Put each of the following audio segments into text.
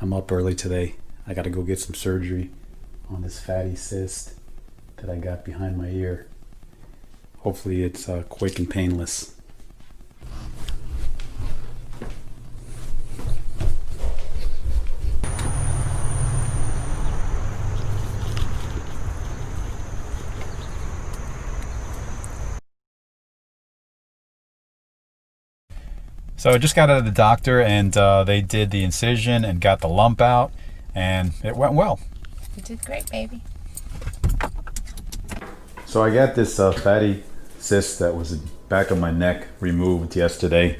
I'm up early today. I gotta go get some surgery on this fatty cyst that I got behind my ear. Hopefully it's quick and painless. So I just got out of the doctor and they did the incision and got the lump out and it went well. You did great, baby. So I got this fatty cyst that was in the back of my neck removed yesterday.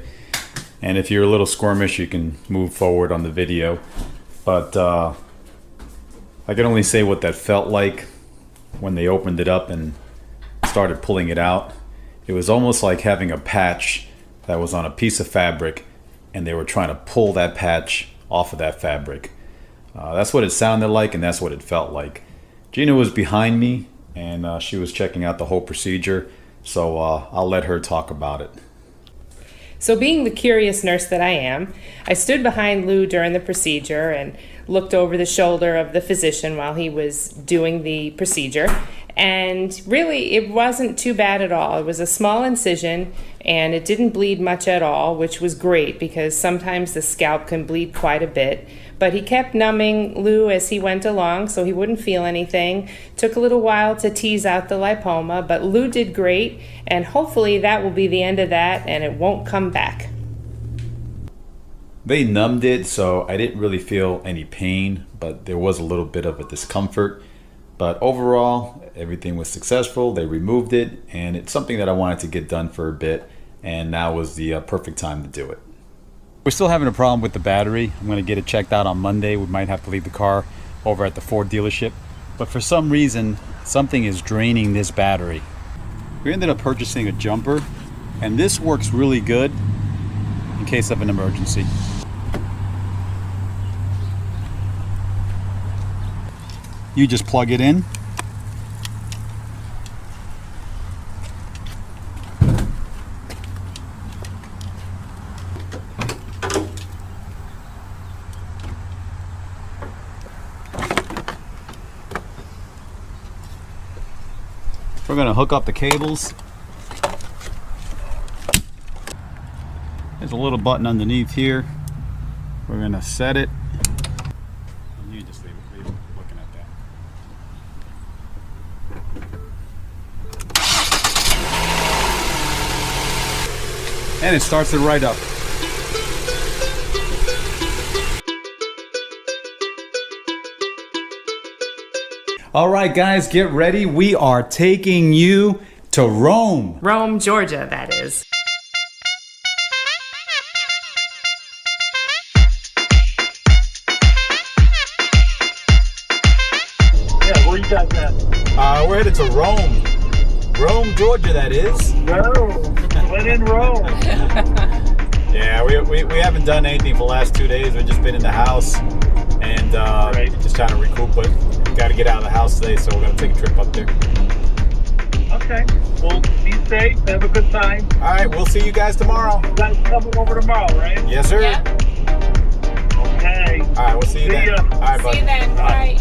And if you're a little squirmish, you can move forward on the video. But I can only say what that felt like when they opened it up and started pulling it out. It was almost like having a patch that was on a piece of fabric and they were trying to pull that patch off of that fabric. That's what it sounded like and that's what it felt like. Gina was behind me and she was checking out the whole procedure, so I'll let her talk about it. So being the curious nurse that I am, I stood behind Lou during the procedure and looked over the shoulder of the physician while he was doing the procedure. And really, it wasn't too bad at all. It was a small incision and it didn't bleed much at all, which was great because sometimes the scalp can bleed quite a bit. But he kept numbing Lou as he went along so he wouldn't feel anything. Took a little while to tease out the lipoma, but Lou did great, and hopefully that will be the end of that and it won't come back. They numbed it, so I didn't really feel any pain, but there was a little bit of a discomfort. But overall, everything was successful. They removed it, and it's something that I wanted to get done for a bit, and now was the perfect time to do it. We're still having a problem with the battery. I'm going to get it checked out on Monday. We might have to leave the car over at the Ford dealership. But for some reason, something is draining this battery. We ended up purchasing a jumper, and this works really good in case of an emergency. You just plug it in. We're going to hook up the cables. There's a little button underneath here. We're going to set it. You just leave it looking at that. And it starts it right up. All right, guys, get ready. We are taking you to Rome. Rome, Georgia, that is. Yeah, where you guys at? We're headed to Rome. Rome, Georgia, that is. Rome. When in Rome. Yeah, we haven't done anything for the last 2 days. We've just been in the house and just trying to recoup, but got to get out of the house today, so we're going to take a trip up there. Okay. Well, be safe. Have a good time. All right, we'll see you guys tomorrow. You guys coming over tomorrow, right? Yes, sir. Yeah. Okay. All right, we'll see you then. ya. All right, bud. See you then. Bye.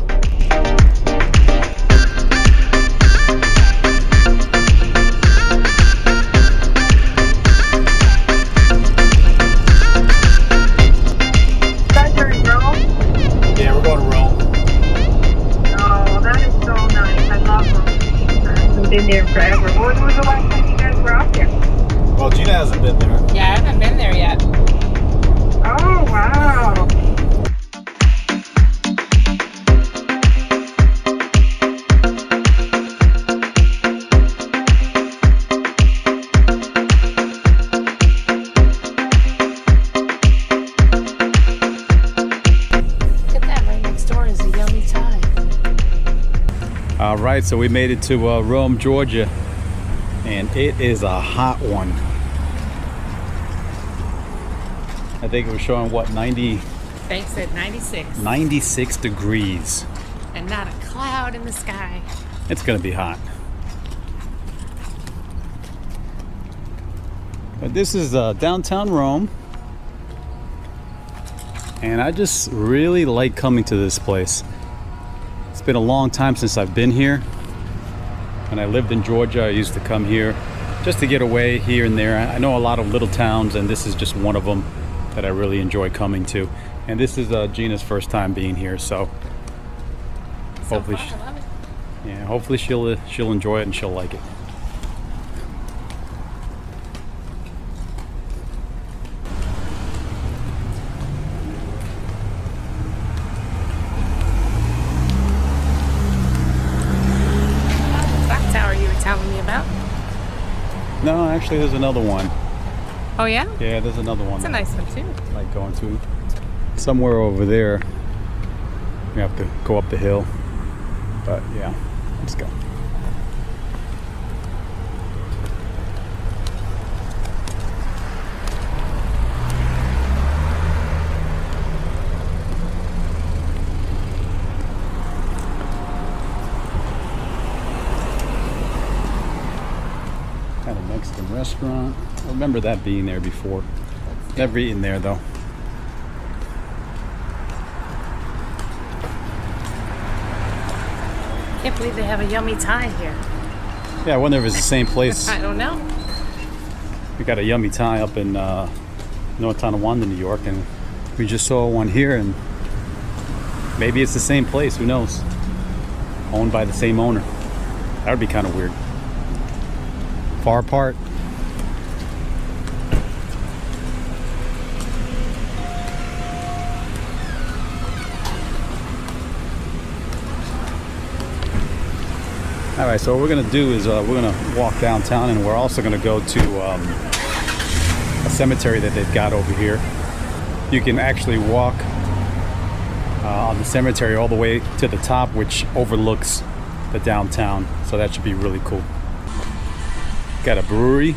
Guys are in Rome? Yeah, we're going to Rome. Oh, that is so nice. I love Rome. I haven't been there forever. When was the last time you guys were up there? Well, Gina hasn't been there. Yeah, I haven't been there yet. Oh, wow. Look at that, right next door is a yummy Thai. All right, so we made it to Rome, Georgia, and it is a hot one. I think it was showing, what, 90? Bank said 96. 96 degrees. And not a cloud in the sky. It's gonna be hot. But this is downtown Rome. And I just really like coming to this place. It's been a long time since I've been here. When I lived in Georgia, I used to come here just to get away here and there. I know a lot of little towns, and this is just one of them that I really enjoy coming to. And this is Gina's first time being here, so hopefully, I love it. yeah, hopefully she'll enjoy it and she'll like it. Clocktower you were telling me about. No, actually, there's another one. Oh yeah? Yeah, there's another one. It's a nice one too. I like going to. Somewhere over there. We have to go up the hill. But yeah, let's go. Kind of Mexican restaurant. I remember that being there before. Never eaten there though. Can't believe they have a yummy Thai here. Yeah, I wonder if it's the same place. I don't know. We got a yummy Thai up in North Tonawanda, New York, and we just saw one here, and maybe it's the same place. Who knows? Owned by the same owner. That would be kind of weird. Far apart. All right, so what we're gonna do is we're gonna walk downtown, and we're also gonna go to a cemetery that they've got over here. You can actually walk on the cemetery all the way to the top, which overlooks the downtown. So that should be really cool. Got a brewery.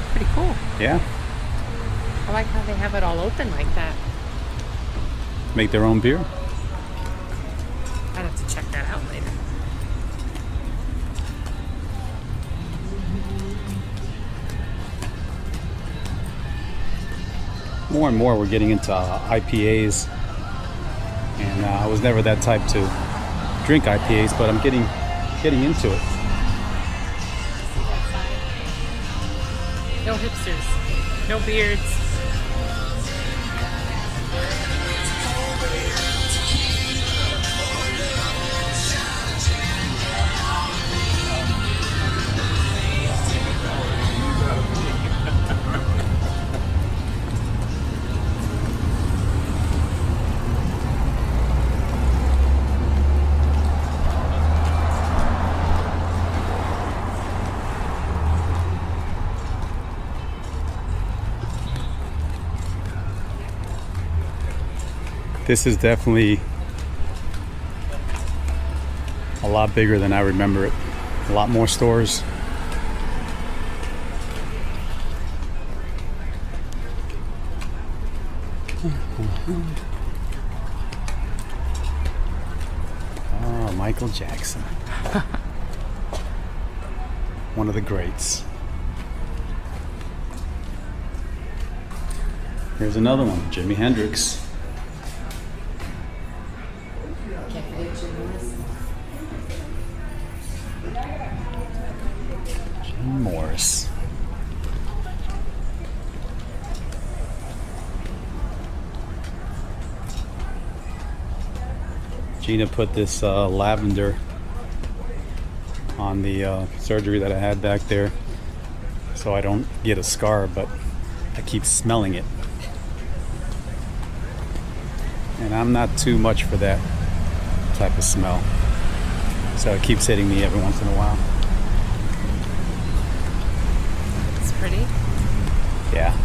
Pretty cool. Yeah, I like how they have it all open like that. make their own beer. I'd have to check that out later. More and more we're getting into IPAs, and I was never that type to drink IPAs, but I'm getting into it. No hipsters. No beards. This is definitely a lot bigger than I remember it. A lot more stores. Oh, Michael Jackson. One of the greats. Here's another one, Jimi Hendrix. Jim Morris. Gina put this lavender on the surgery that I had back there so I don't get a scar, but I keep smelling it. And I'm not too much for that type of smell. So it keeps hitting me every once in a while. It's pretty. Yeah.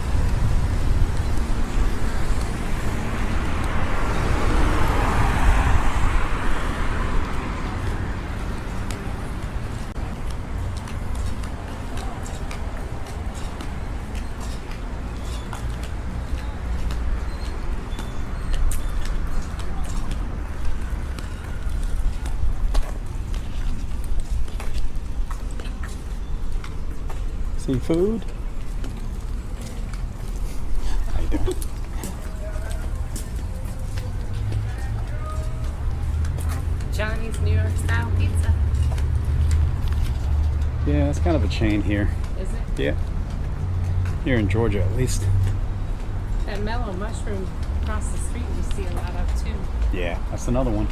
Seafood. How you doing? Johnny's New York style pizza. Yeah, it's kind of a chain here. Is it? Yeah. Here in Georgia, at least. That mellow mushroom across the street we see a lot of too. Yeah, that's another one.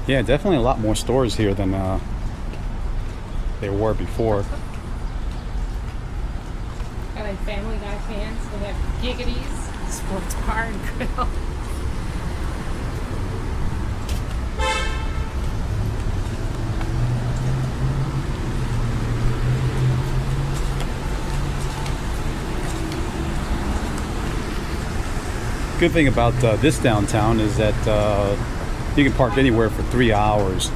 Yeah, definitely a lot more stores here than there were before. Got like Family Guy fans. They have Giggity's, sports bar and grill. Good thing about this downtown is that you can park anywhere for 3 hours.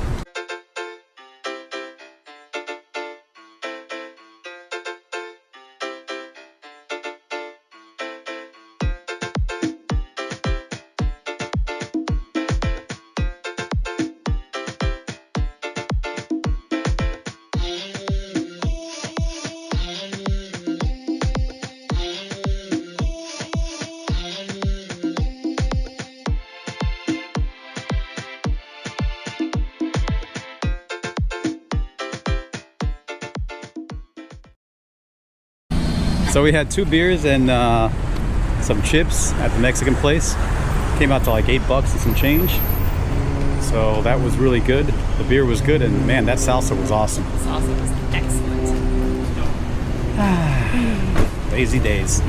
So we had 2 beers and some chips at the Mexican place. Came out to like $8 and some change. So that was really good. The beer was good, and man, that salsa was awesome. The salsa was excellent. Lazy days.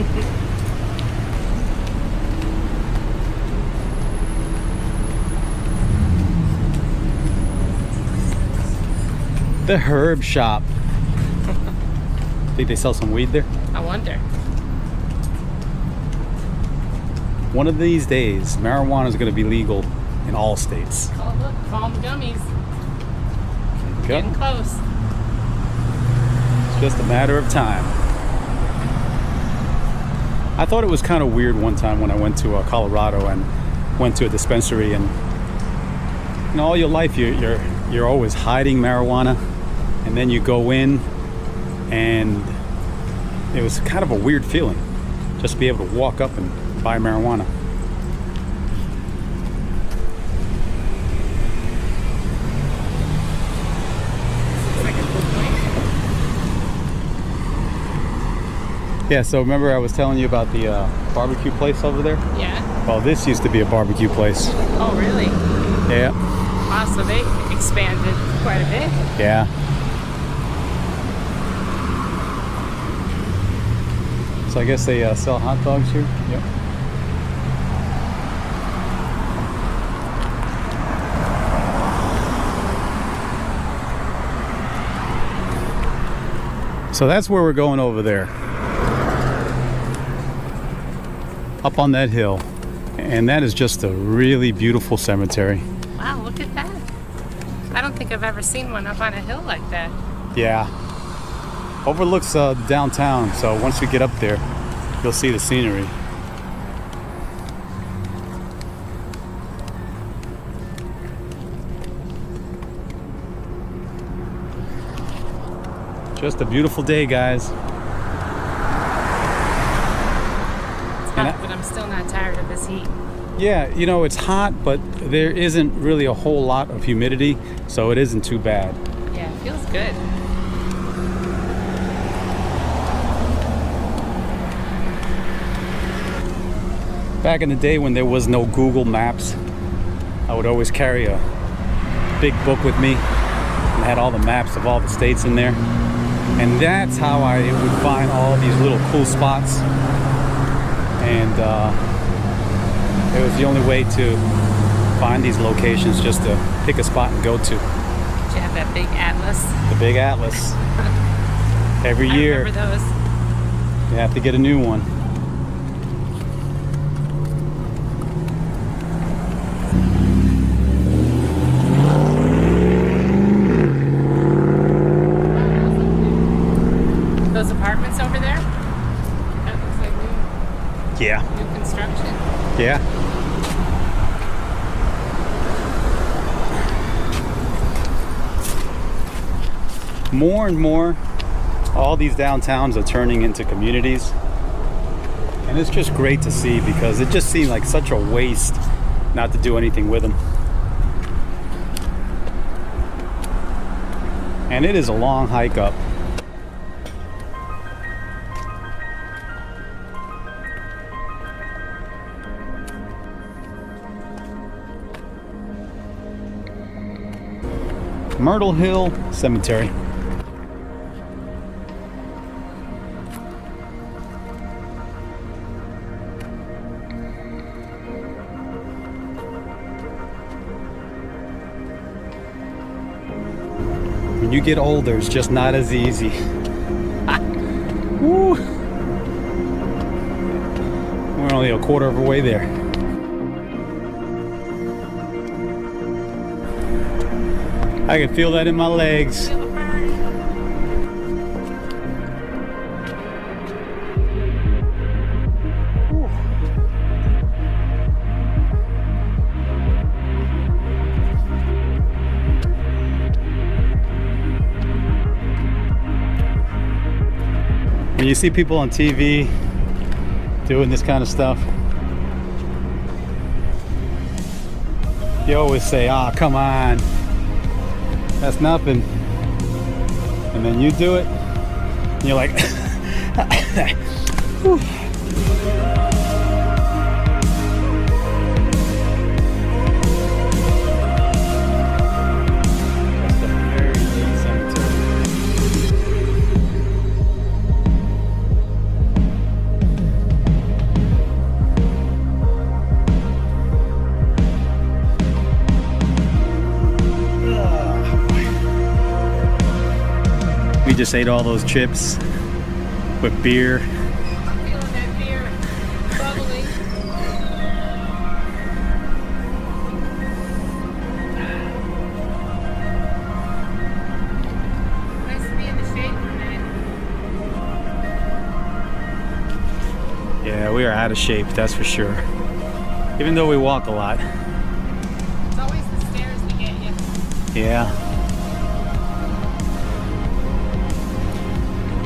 The herb shop. Think they sell some weed there? I wonder. One of these days, marijuana is going to be legal in all states. Oh look, palm gummies. Okay. Getting close. It's just a matter of time. I thought it was kind of weird one time when I went to Colorado and went to a dispensary, and you know, all your life you're always hiding marijuana, and then you go in, and it was kind of a weird feeling just to be able to walk up and buy marijuana. Yeah, so remember I was telling you about the barbecue place over there? Yeah. Well, this used to be a barbecue place. Oh really? Yeah. Wow, so they expanded quite a bit. Yeah. So I guess they sell hot dogs here. Yep. So that's where we're going over there. Up on that hill. And that is just a really beautiful cemetery. Wow, look at that. I don't think I've ever seen one up on a hill like that. Yeah. Overlooks downtown, so once you get up there, you'll see the scenery. Just a beautiful day, guys. It's hot, but I'm still not tired of this heat. Yeah, you know, it's hot, but there isn't really a whole lot of humidity, so it isn't too bad. Yeah, it feels good. Back in the day when there was no Google Maps, I would always carry a big book with me and had all the maps of all the states in there. And that's how I would find all these little cool spots. And it was the only way to find these locations, just to pick a spot and go to. Did you have that big atlas? The big atlas. Every year, I remember those. you have to get a new one. Those apartments over there? That looks like Yeah. new construction. Yeah. more and more, all these downtowns are turning into communities. And it's just great to see, because it just seemed like such a waste not to do anything with them. And it is a long hike up. Myrtle Hill Cemetery. When you get older, it's just not as easy. Woo. We're only a quarter of a way there. I can feel that in my legs. When you see people on TV doing this kind of stuff, you always say, "Ah, come on. That's nothing." And then you do it, and you're like, whew. That's a very deep cemetery. We just ate all those chips with beer. I'm feeling that beer bubbling. Nice to be in the shade for a minute. Yeah, we are out of shape, that's for sure. Even though we walk a lot. It's always the stairs that get you. Yeah.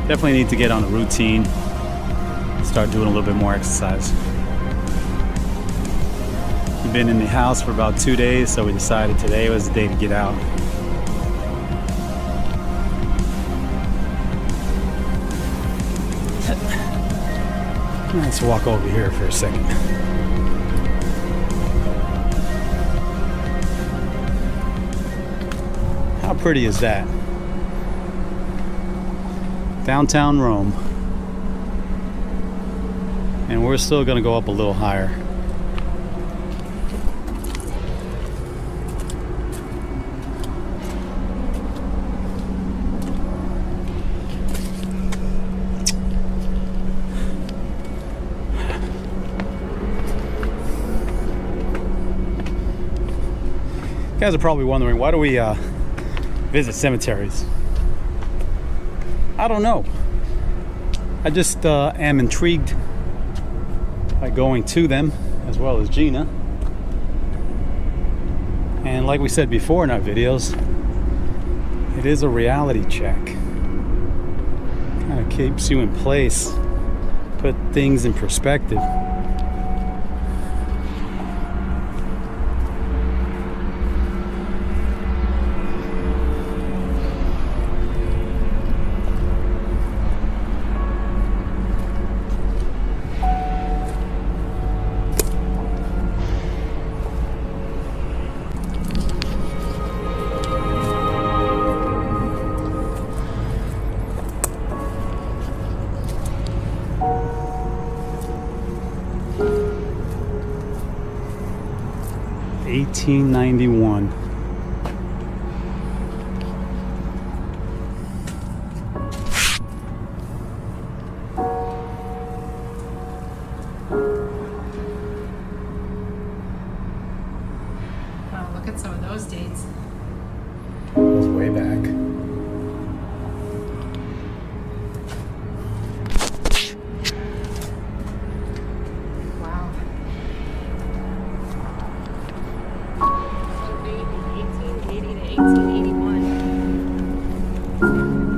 Definitely need to get on a routine. Start doing a little bit more exercise. We've been in the house for about 2 days, so we decided today was the day to get out. Let's walk over here for a second. How pretty is that? Downtown Rome. And we're still going to go up a little higher. You guys are probably wondering, why do we visit cemeteries? I don't know. I just am intrigued by going to them, as well as Gina. And like we said before in our videos, it is a reality check. Kind of keeps you in place, put things in perspective. $18.91. Wow, look at some of those dates. Goes way back. Wow. 1880 to 1881.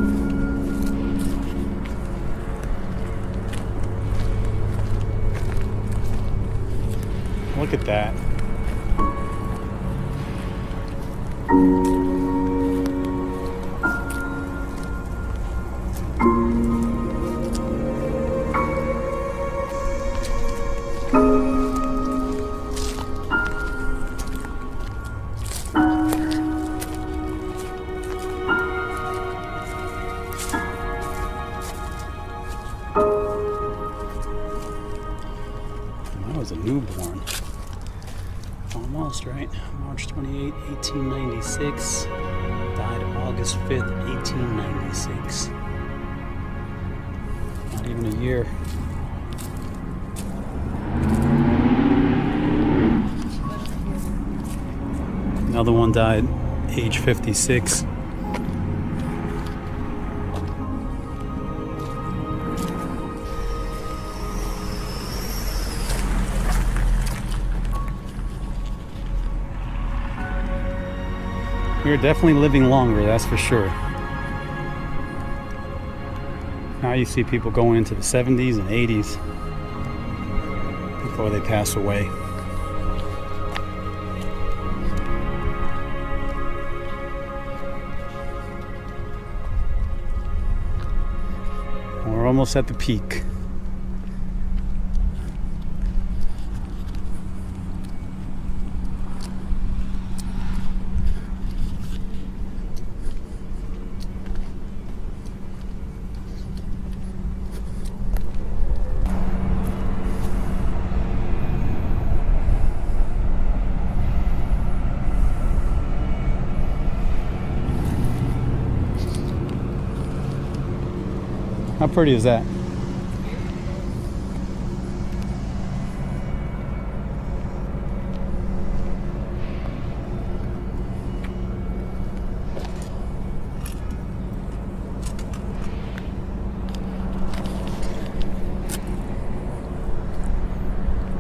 Look at that. I was a newborn. Almost, right? March 28, 1896. Died August 5th, 1896. Not even a year. Another one died age 56. We're definitely living longer, that's for sure. Now you see people going into the 70s and 80s before they pass away. We're almost at the peak. How pretty is that?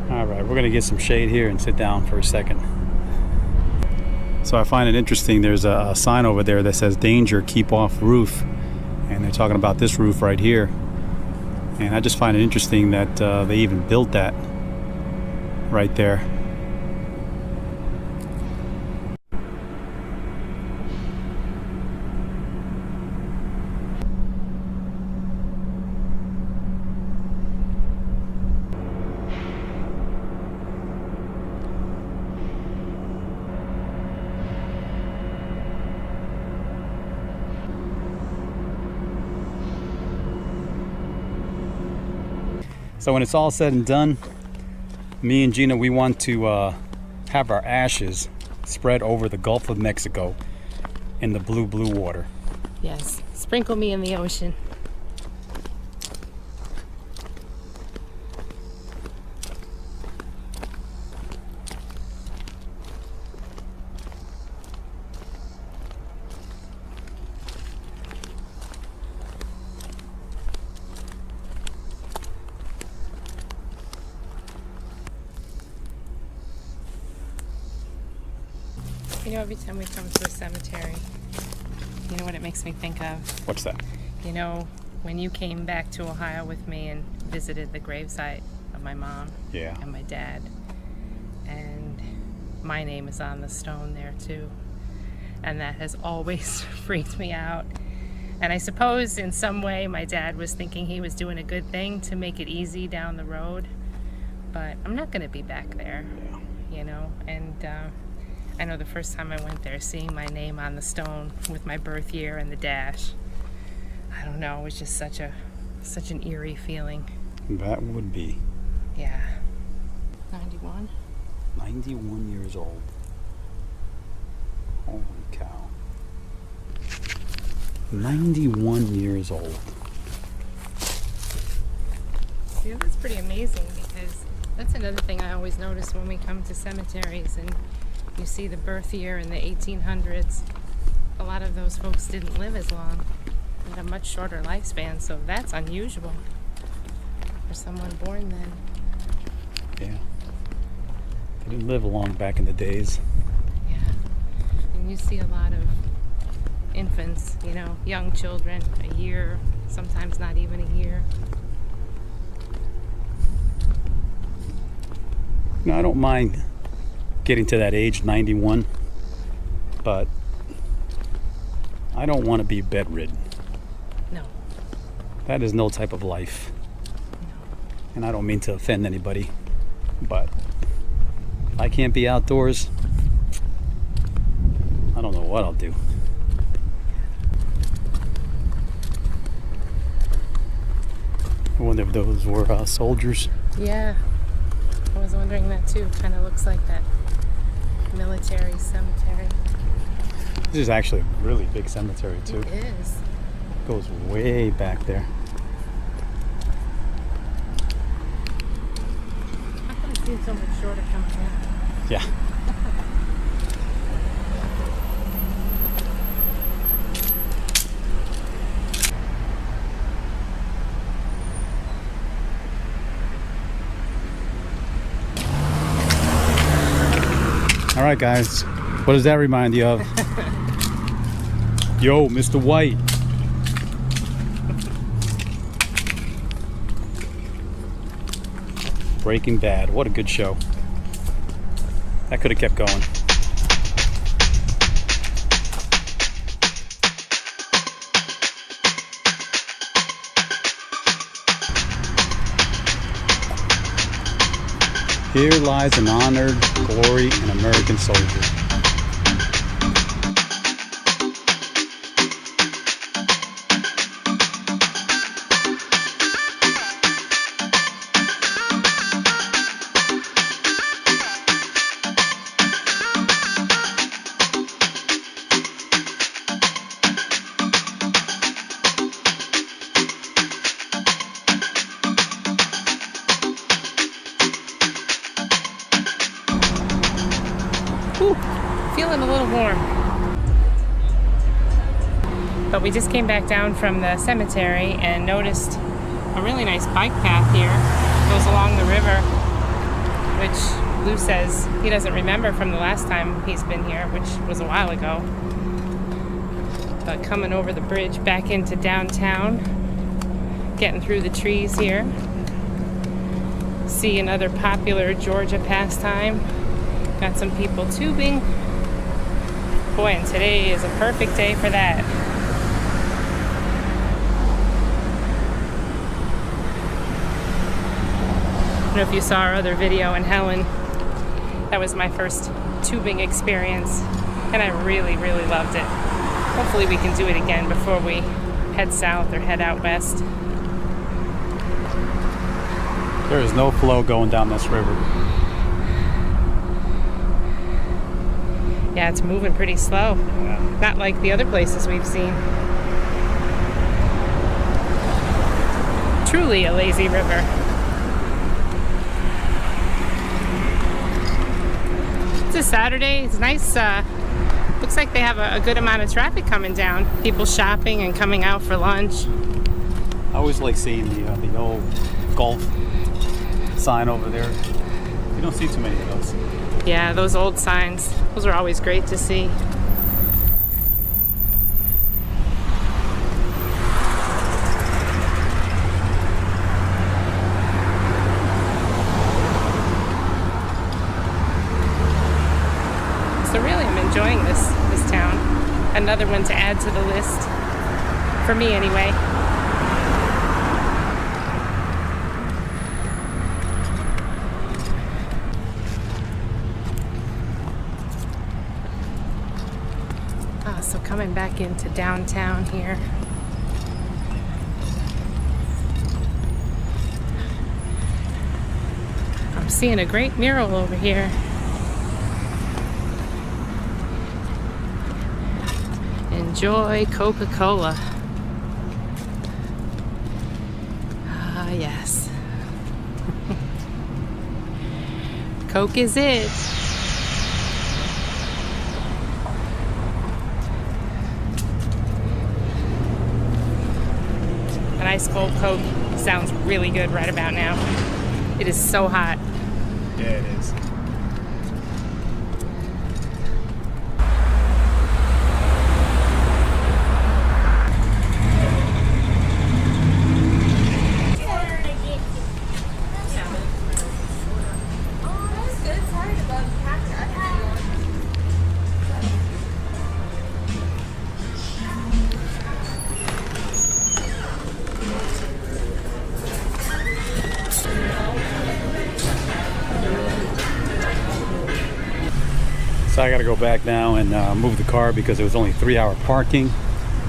All right, we're gonna get some shade here and sit down for a second. So I find it interesting, there's a sign over there that says danger, keep off roof. And they're talking about this roof right here. And I just find it interesting that they even built that right there. So when it's all said and done, me and Gina, we want to have our ashes spread over the Gulf of Mexico in the blue water. Yes, sprinkle me in the ocean. You know, every time we come to a cemetery, you know what it makes me think of? What's that? You know, when you came back to Ohio with me and visited the gravesite of my mom Yeah. and my dad, and my name is on the stone there too, and that has always freaked me out. And I suppose in some way my dad was thinking he was doing a good thing to make it easy down the road, but I'm not going to be back there, you know. And I know the first time I went there, seeing my name on the stone with my birth year and the dash, I don't know, it was just such an eerie feeling. That would be. Yeah. 91? 91 years old. Holy cow. 91 years old. Yeah, that's pretty amazing, because that's another thing I always notice when we come to cemeteries and you see the birth year in the 1800s. A lot of those folks didn't live as long. They had a much shorter lifespan, so that's unusual for someone born then. Yeah. They didn't live long back in the days. Yeah. And you see a lot of infants, you know, young children, a year, sometimes not even a year. You know, I don't mind getting to that age, 91, but I don't want to be bedridden. No. That is no type of life. And I don't mean to offend anybody, but if I can't be outdoors, I don't know what I'll do. I wonder if those were soldiers. Yeah. I was wondering that too. Kind of looks like that military cemetery. This is actually a really big cemetery too. It is. Goes way back there. How come it seems so much shorter coming in? Yeah. All right, guys. What does that remind you of? Yo, Mr. White. Breaking Bad. What a good show. That could have kept going. Here lies an honored, glory, and American soldier. Whew, feeling a little warm. But we just came back down from the cemetery and noticed a really nice bike path here. It goes along the river, which Lou says he doesn't remember from the last time he's been here, which was a while ago. But coming over the bridge back into downtown, getting through the trees here. See another popular Georgia pastime. Got some people tubing. Boy, and today is a perfect day for that. I don't know if you saw our other video in Helen. That was my first tubing experience, and I really, really loved it. Hopefully we can do it again before we head south or head out west. There is no flow going down this river. Yeah, it's moving pretty slow. Yeah. Not like the other places we've seen. Truly a lazy river. It's a Saturday. It's nice. Looks like they have a good amount of traffic coming down. People shopping and coming out for lunch. I always like seeing the old golf sign over there. You don't see too many of those. Yeah, those old signs. Those are always great to see. So really, I'm enjoying this town. Another one to add to the list. For me, anyway. So coming back into downtown here. I'm seeing a great mural over here. Enjoy Coca-Cola. Ah, yes. Coke is it. An ice cold Coke sounds really good right about now. It is so hot. Yeah, it is. So I gotta go back now and move the car because it was only 3-hour parking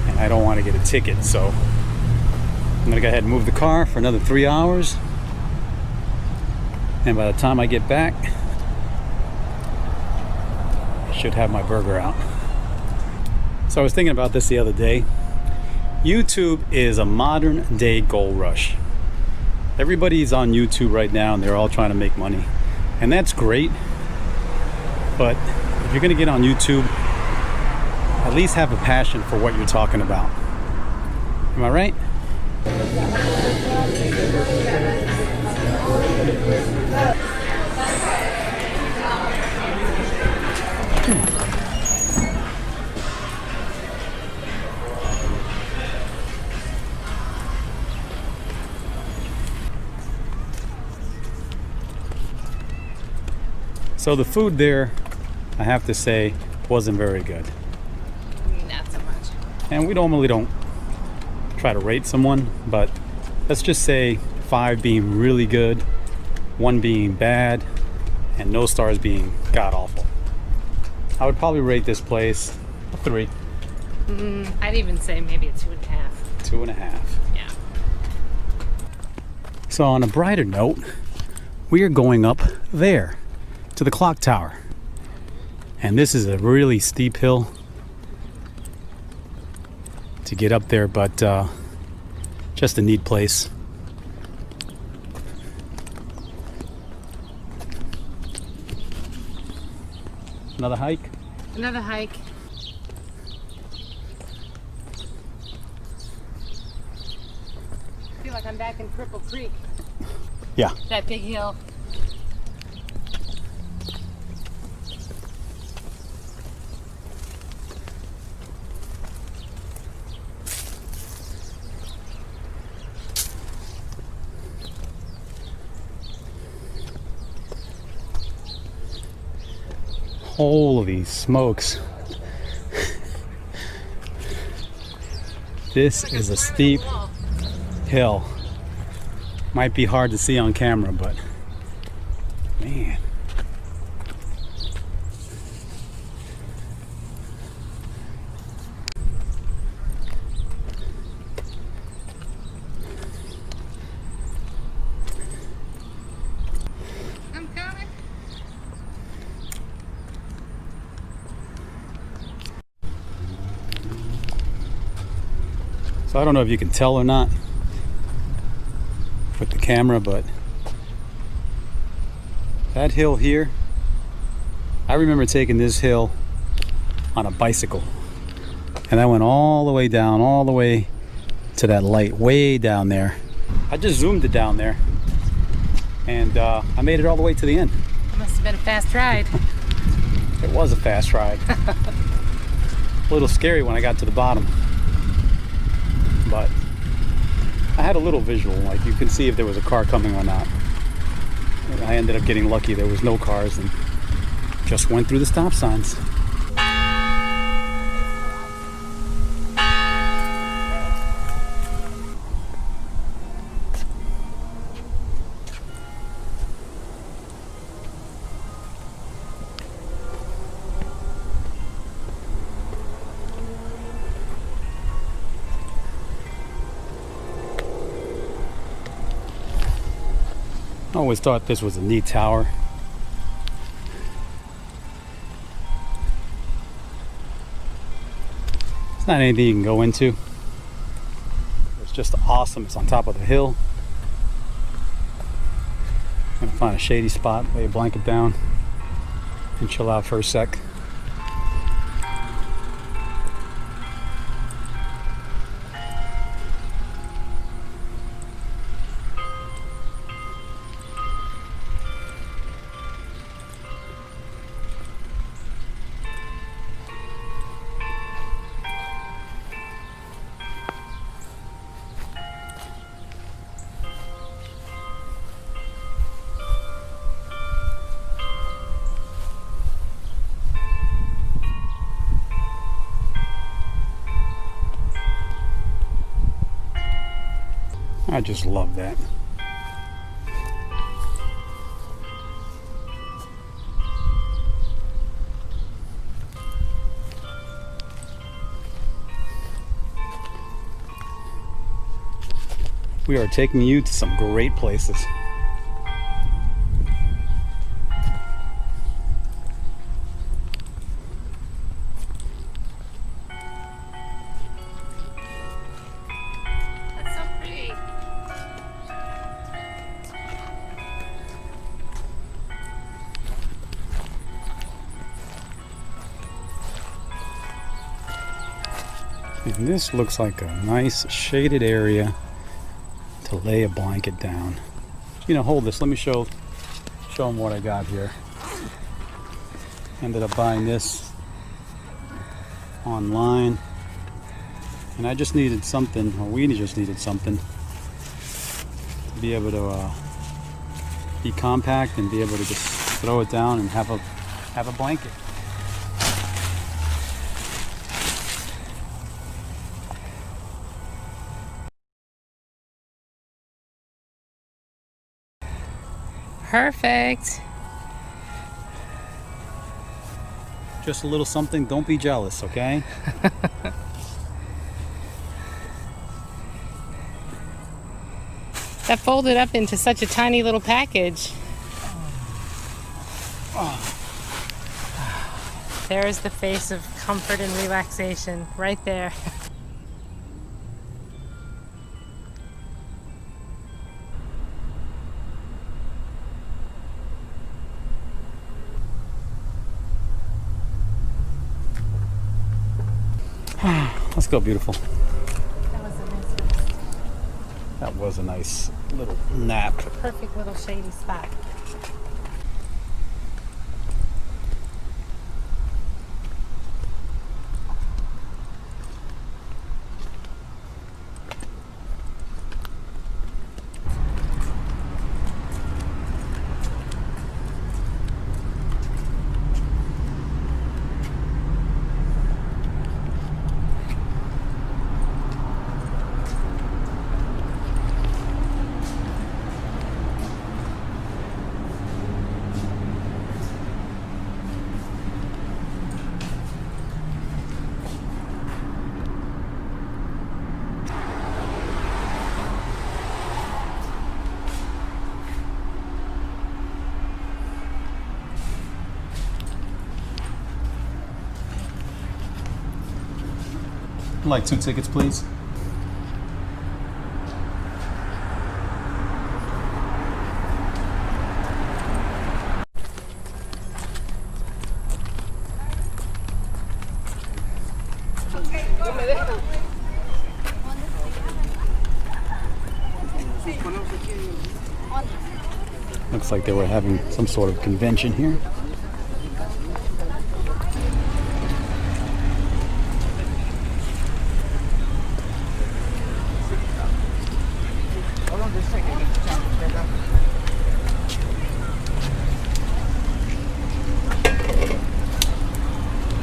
and I don't want to get a ticket. So I'm gonna go ahead and move the car for another 3 hours. And by the time I get back, I should have my burger out. So I was thinking about this the other day. YouTube is a modern day gold rush. Everybody's on YouTube right now and they're all trying to make money. And that's great. But if you're gonna get on YouTube, at least have a passion for what you're talking about. Am I right? So the food there, I have to say, wasn't very good. Not so much. And we normally don't try to rate someone, but let's just say 5 being really good, 1 being bad, and no stars being god-awful. I would probably rate this place a 3. I'd even say maybe a 2.5. 2.5. Yeah. So on a brighter note, we are going up there to the Clocktower. And this is a really steep hill to get up there, but just a neat place. Another hike? Another hike. I feel like I'm back in Cripple Creek. Yeah. That big hill. Holy smokes. This is a steep hill. Might be hard to see on camera, but man. I'm coming. So I don't know if you can tell or not with the camera, but that hill here, I remember taking this hill on a bicycle, and I went all the way down, all the way to that light way down there. I just zoomed it down there, and I made it all the way to the end. Must have been a fast ride. It was a fast ride. A little scary when I got to the bottom, but I had a little visual, like you can see if there was a car coming or not. And I ended up getting lucky, there was no cars, and just went through the stop signs. I always thought this was a neat tower. It's not anything you can go into. It's just awesome. It's on top of the hill. I'm gonna find a shady spot, lay a blanket down, and chill out for a sec. I just love that. We are taking you to some great places. That's so pretty. And this looks like a nice shaded area to lay a blanket down. You know, hold this. Let me show them what I got here. Ended up buying this online, and I just needed something, or we just needed something to be able to be compact and be able to just throw it down and have a blanket. Perfect. Just a little something. Don't be jealous, okay? That folded up into such a tiny little package. There's the face of comfort and relaxation right there. Let's go, beautiful. That was a nice rest. That was a nice little nap. Perfect little shady spot. I'd like 2 tickets, please. Looks like they were having some sort of convention here.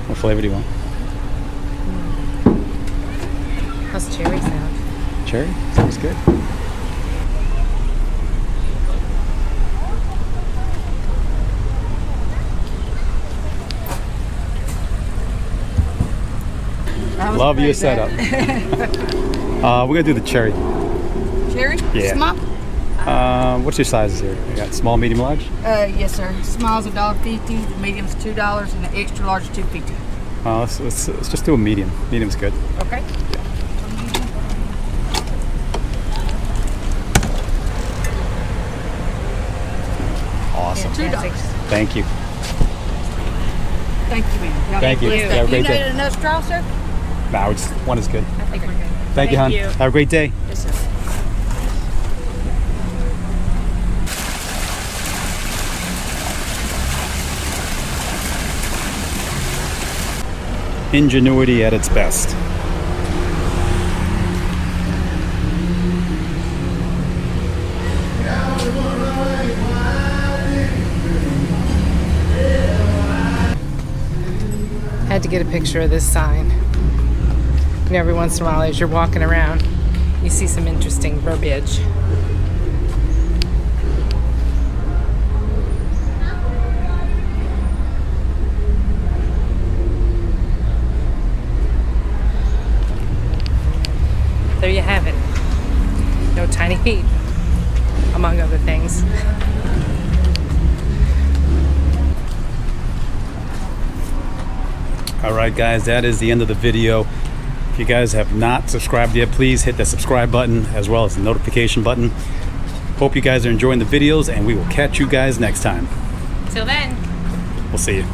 What flavor do you want? How's cherry sound? Cherry? Sounds good. Love your setup. We're gonna do the cherry. Cherry? Yeah. Small? What's your sizes here? You got small, medium, large? Yes, sir. Small's $1.50, the medium's $2, and the extra large is $2.50. Let's just do a medium. Medium's good. Okay. Awesome. $2. Thank you. Thank you, ma'am. Y'all Thank you. blessed Have a day. great You day. need another straw, sir? No, just one is good. I think we're good. Thank you, hon. you. Have a great day. Yes, sir. Ingenuity at its best. Had to get a picture of this sign. You know, every once in a while as you're walking around, you see some interesting verbiage. There you have it. No tiny feet, among other things. All right, guys, that is the end of the video. If you guys have not subscribed yet, please hit the subscribe button as well as the notification button. Hope you guys are enjoying the videos, and we will catch you guys next time. Till then. We'll see you.